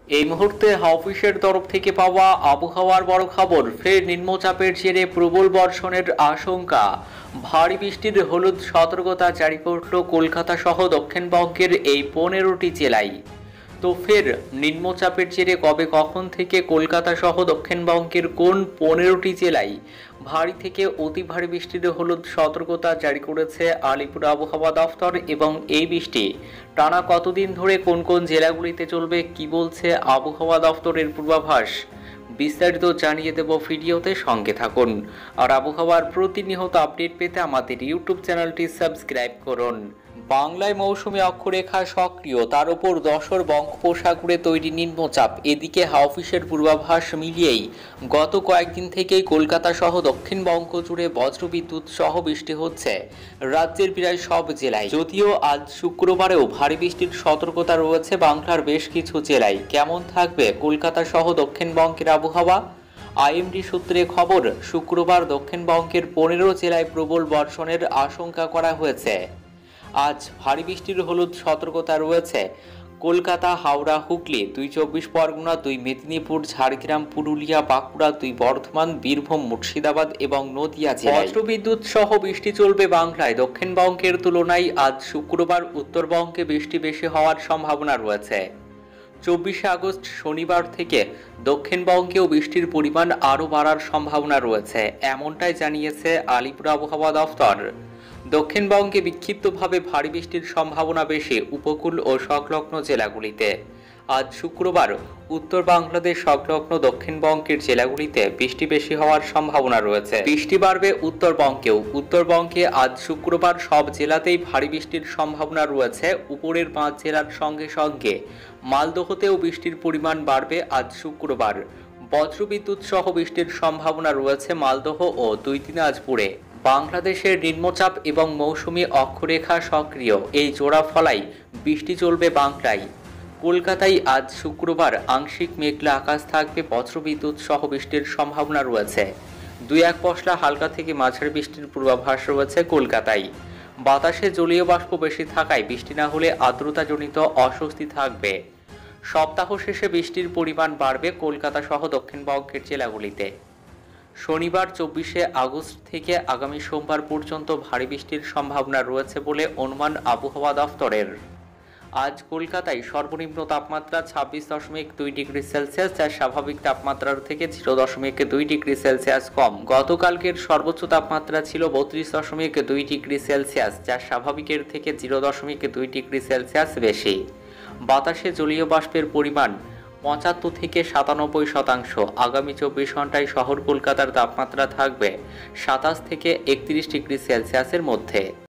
এই মুহূর্তে হাওফিসের তরফ থেকে পাওয়া আবহাওয়ার বড় খবর। ফের নিম্নচাপের জেরে প্রবল বর্ষণের আশঙ্কা। ভারী বৃষ্টির হলুদ সতর্কতা জারি করল কলকাতা সহ দক্ষিণবঙ্গের এই 15টি জেলায়। তো ফের নিম্নচাপের জেরে কবে কখন থেকে কলকাতা সহ দক্ষিণবঙ্গের কোন 15টি জেলায় ভারী থেকে অতি ভারী বৃষ্টির হলুদ সতর্কতা জারি করেছে আলিপুর আবহাওয়া দফতর, এবং এই বৃষ্টি টানা কতদিন ধরে কোন কোন জেলাগুলিতে চলবে, কি বলছে আবহাওয়া দফতরের পূর্বাভাস, বিস্তারিত জানিয়ে দেব ভিডিওতে। সঙ্গে থাকুন আর আবহাওয়ার প্রতিনিয়ত আপডেট পেতে আমাদের ইউটিউব চ্যানেলটি সাবস্ক্রাইব করুন। বাংলায় মৌসুমী অক্ষরেখা সক্রিয়, তার উপর দশর বঙ্গোপসাগরে তৈরি নিম্নচাপ। এদিকে হাওফিসের পূর্বাভাস মিলিয়েই গত কয়েকদিন থেকেই কলকাতা সহ দক্ষিণবঙ্গ জুড়ে বজ্রবিদ্যুৎ সহ বৃষ্টি হচ্ছে রাজ্যের প্রায় সব জেলায়। যদিও আজ শুক্রবারেও ভারী বৃষ্টির সতর্কতা রয়েছে বাংলার বেশ কিছু জেলায়। কেমন থাকবে কলকাতা সহ দক্ষিণবঙ্গের আবহাওয়া? আইএমডি সূত্রে খবর, শুক্রবার দক্ষিণবঙ্গের 15 জেলায় প্রবল বর্ষণের আশঙ্কা করা হয়েছে। আজ ভারী বৃষ্টির হলুদ সতর্কতা রয়েছে কলকাতা, হাওড়া, হুগলি, 2 চব্বিশ পরগনা, 2 মেদিনীপুর, ঝাড়গ্রাম, পুরুলিয়া, বাঁকুড়া, 2 বর্ধমান, বীরভূম, মুর্শিদাবাদ এবং নদিয়া জেলায়। বজ্রবিদ্যুৎ সহ বৃষ্টি চলবে বাংলায়। দক্ষিণবঙ্গের তুলনায় আজ শুক্রবার উত্তরবঙ্গে বৃষ্টি বেশি হওয়ার সম্ভাবনা রয়েছে। 24শে আগস্ট শনিবার থেকে দক্ষিণবঙ্গেও বৃষ্টির পরিমাণ আরও বাড়ার সম্ভাবনা রয়েছে, এমনটাই জানিয়েছে আলিপুর আবহাওয়া দফতর। দক্ষিণবঙ্গে বিক্ষিপ্তভাবে ভারী বৃষ্টির সম্ভাবনা বেশি উপকূল ও সংলগ্ন জেলাগুলিতে। আজ শুক্রবার উত্তর বাংলাদেশ সংলগ্ন দক্ষিণবঙ্গের জেলাগুলিতে বৃষ্টি বেশি হওয়ার সম্ভাবনা রয়েছে। বৃষ্টি বাড়বে উত্তরবঙ্গেও। উত্তরবঙ্গে আজ শুক্রবার সব জেলাতেই ভারী বৃষ্টির সম্ভাবনা রয়েছে। উপরের 5 জেলার সঙ্গে সঙ্গে মালদহতেও বৃষ্টির পরিমাণ বাড়বে আজ শুক্রবার। বজ্রবিদ্যুৎ সহ বৃষ্টির সম্ভাবনা রয়েছে মালদহ ও 2 দিনাজপুরে। বাংলাদেশের নিম্নচাপ এবং মৌসুমী অক্ষরেখা সক্রিয়, এই জোড়া ফলাই বৃষ্টি চলবে বাংলায়। কলকাতায় আজ শুক্রবার আংশিক মেঘলা আকাশ থাকবে, বজ্রবিদ্যুৎ সহ বৃষ্টির সম্ভাবনা রয়েছে। 2-1 পশলা হালকা থেকে মাঝারি বৃষ্টির পূর্বাভাস রয়েছে কলকাতায়। বাতাসে জলীয় বাষ্প বেশি থাকায় বৃষ্টি না হলে আর্দ্রতাজনিত অস্বস্তি থাকবে। সপ্তাহ শেষে বৃষ্টির পরিমাণ বাড়বে কলকাতা সহ দক্ষিণবঙ্গের জেলাগুলিতে। শনিবার 24শে আগস্ট থেকে আগামী সোমবার পর্যন্ত ভারী বৃষ্টির সম্ভাবনা রয়েছে বলে অনুমান আবহাওয়া দফতরের। আজ কলকাতায় সর্বনিম্ন তাপমাত্রা 26.2 ডিগ্রি সেলসিয়াস, যা স্বাভাবিক তাপমাত্রার থেকে 0.2 ডিগ্রি সেলসিয়াস কম। গতকালকের সর্বোচ্চ তাপমাত্রা ছিল 32.2 ডিগ্রি সেলসিয়াস, যা স্বাভাবিকের থেকে 0.2 ডিগ্রি সেলসিয়াস বেশি। বাতাসে জলীয় বাষ্পের পরিমাণ 75 থেকে 97%। আগামী 24 ঘন্টায় শহর কলকাতার তাপমাত্রা থাকবে 27 থেকে 31 ডিগ্রি সেলসিয়াসের মধ্যে।